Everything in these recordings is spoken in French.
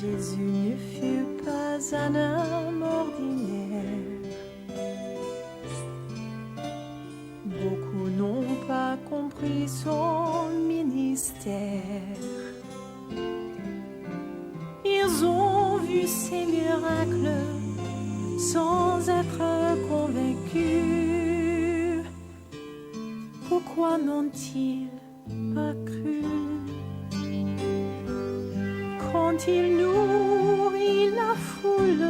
Jésus ne fut pas un homme ordinaire. Beaucoup n'ont pas compris son ministère. Ils ont vu ses miracles sans être convaincus. Pourquoi n'ont-ils pas cru? Quand il nourrit la foule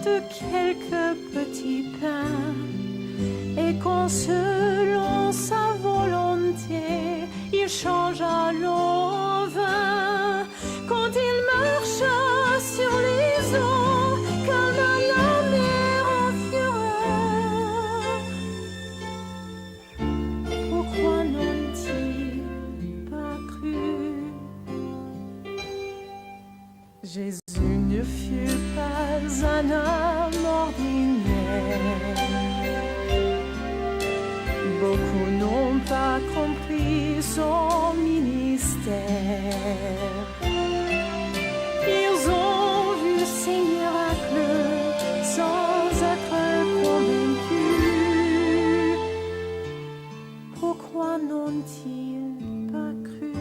de quelques petits pains, et quand selon sa volonté il changea l'eau en vin, quand il marcha sur les eaux, calma la mer en fureur. Pourquoi n'ont-ils pas cru? Jésus ne fut pas un homme ordinaire. Beaucoup n'ont pas compris son ministère. Ils ont vu ses miracles sans être convaincus. Pourquoi n'ont-ils pas cru?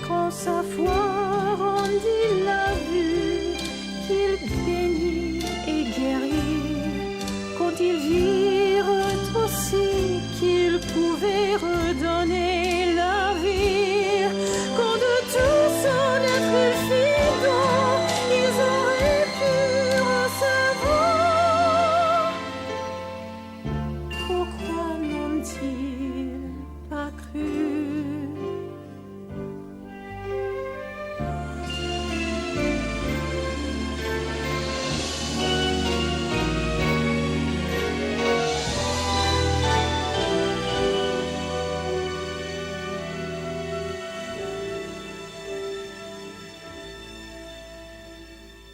Quand sa foi rendit la vue, qu'il bénit et guérit, quand ils virent aussi qu'ils pouvaient redonner la vie, quand de tout son être il fit don, ils auraient pu recevoir. Pourquoi n'ont-ils pas cru?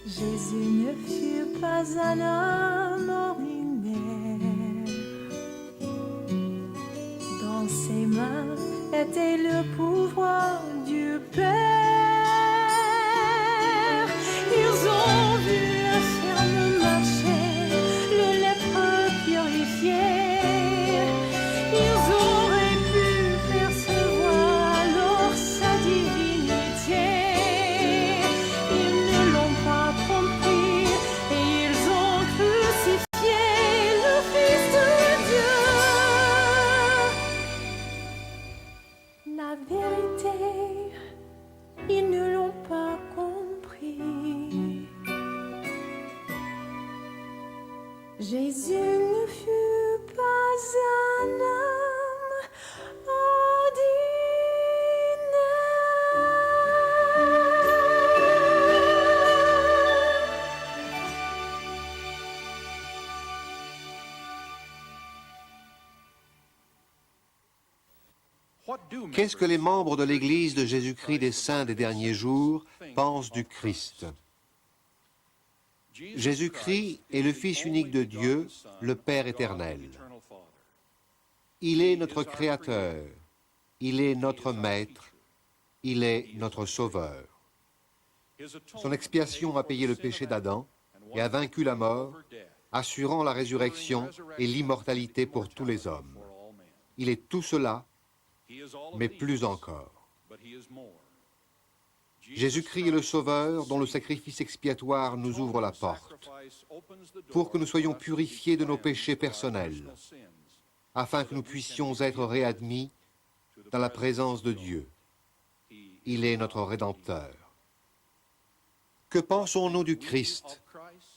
Jésus ne fut pas un homme ordinaire. Dans ses mains était le pouvoir du Père. Ils ont vu un ferme marcher, le lépreux purifié. Ils auraient pu percevoir alors sa divinité. Ils ne l'ont pas compris et ils ont crucifié le Fils de Dieu. La vérité, ils ne l'ont pas compris. Jésus ne fut pas un homme ordinaire. Qu'est-ce que les membres de l'Église de Jésus-Christ des Saints des derniers jours pensent du Christ? Jésus-Christ est le Fils unique de Dieu, le Père éternel. Il est notre Créateur, il est notre Maître, il est notre Sauveur. Son expiation a payé le péché d'Adam et a vaincu la mort, assurant la résurrection et l'immortalité pour tous les hommes. Il est tout cela, mais plus encore. Jésus-Christ est le Sauveur dont le sacrifice expiatoire nous ouvre la porte, pour que nous soyons purifiés de nos péchés personnels, afin que nous puissions être réadmis dans la présence de Dieu. Il est notre Rédempteur. Que pensons-nous du Christ?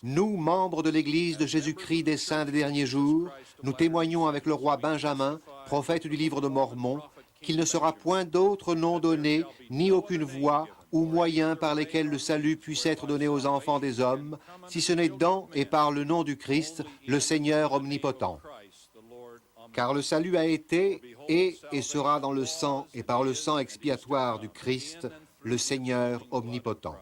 Nous, membres de l'Église de Jésus-Christ des Saints des derniers jours, nous témoignons avec le roi Benjamin, prophète du livre de Mormon, qu'il ne sera point d'autre nom donné, ni aucune voie ou moyen par lesquels le salut puisse être donné aux enfants des hommes, si ce n'est dans et par le nom du Christ, le Seigneur omnipotent. Car le salut a été, et sera dans le sang et par le sang expiatoire du Christ, le Seigneur omnipotent.